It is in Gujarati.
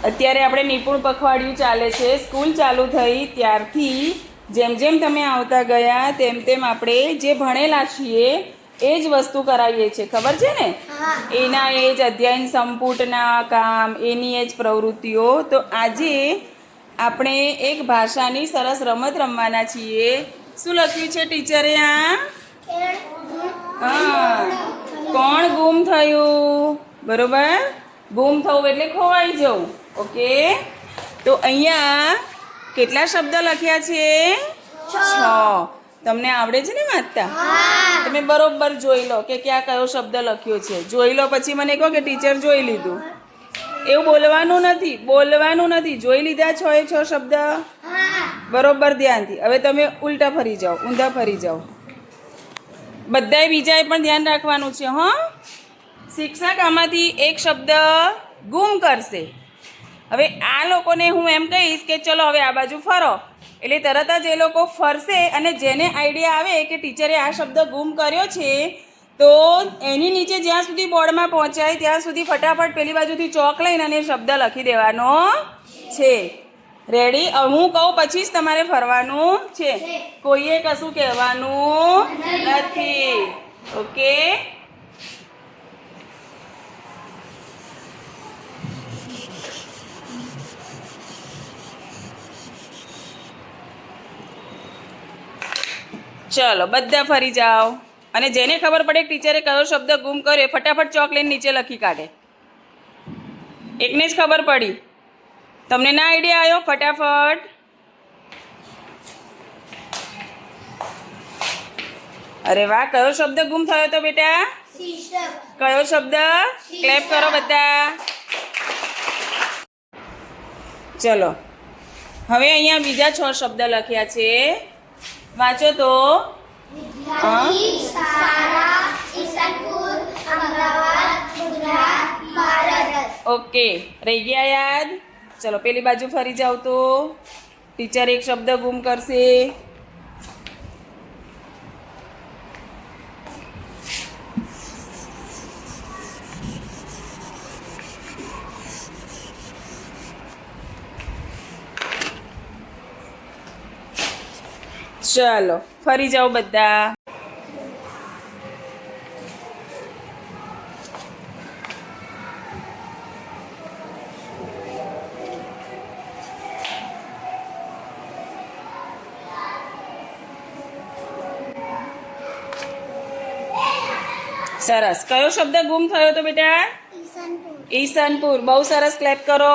અત્યારે આપણે નિપુણ પખવાડિયું ચાલે છે. સ્કૂલ ચાલુ થઈ ત્યારથી જેમ જેમ તમે આવતા ગયા તેમ તેમ આપણે જે ભણેલા છીએ એ જ વસ્તુ કરાવીએ છીએ. ખબર છે ને? એના એ જ અધ્યયન સંપુટના કામ, એની એ જ પ્રવૃત્તિઓ. તો આજે આપણે એક ભાષાની સરસ રમત રમવાના છીએ. શું લખ્યું છે ટીચરે આ? હા, કોણ ગુમ થયું? બરોબર, ગુમ થવું એટલે ખોવાઈ જવું. ઓકે, તો અહીંયા કેટલા શબ્દ લખ્યા છે? 6. તમને આવડે છે ને વાંચતા? તમે બરોબર જોઈ લો કે ક્યાં કયો શબ્દ લખ્યો છે. જોઈ લો પછી મને કહો કે ટીચર જોઈ લીધું. એવું બોલવાનું નથી. જોઈ લીધા 6 એ 6 શબ્દ? બરોબર ધ્યાનથી. હવે તમે ઉલટા ફરી જાઓ, ઊંધા ફરી જાઓ. બધાએ બીજાએ પણ ધ્યાન રાખવાનું છે. હા, શિક્ષક આમાંથી એક શબ્દ ગુમ કરશે. હવે આ લોકોને હું એમ કહીશ કે ચલો હવે આ બાજુ ફરો, એટલે તરત જ એ લોકો ફરશે અને જેને આઈડિયા આવે કે ટીચરે આ શબ્દ ગુમ કર્યો છે તો એની નીચે જ્યાં સુધી બોર્ડમાં પહોંચાય ત્યાં સુધી ફટાફટ પેલી બાજુથી ચોક લઈને અને શબ્દ લખી દેવાનો છે. રેડી? હું કહું પછી જ તમારે ફરવાનું છે. કોઈએ કશું કહેવાનું નથી. ઓકે, ચલો બધા ફરી જાઓ. અને જેને ખબર પડે કે ટીચરે કયો શબ્દ ગુમ કર્યો ફટાફટ ચોક લઈને નીચે લખી કાઢે. એકને જ ખબર પડી. તમને ના આઈડિયા આવ્યો? ફટાફટ. અરે વાહ, કયો શબ્દ ગુમ થયો તો બેટા? કયો શબ્દ? ક્લેપ કરો બધા. ચલો, હવે અહીંયા બીજા 6 શબ્દ લખ્યા છે. વાંચો તો. ઓકે, રહી ગયા યાદ? ચલો પેલી બાજુ ફરી જાવ તો ટીચર એક શબ્દ ગુમ કરશે. ચાલો ફરી જાઓ બધા. સરસ. કયો શબ્દ ગુમ થયો તો બેટા? ઈસનપુર. બહુ સરસ, ક્લેપ કરો.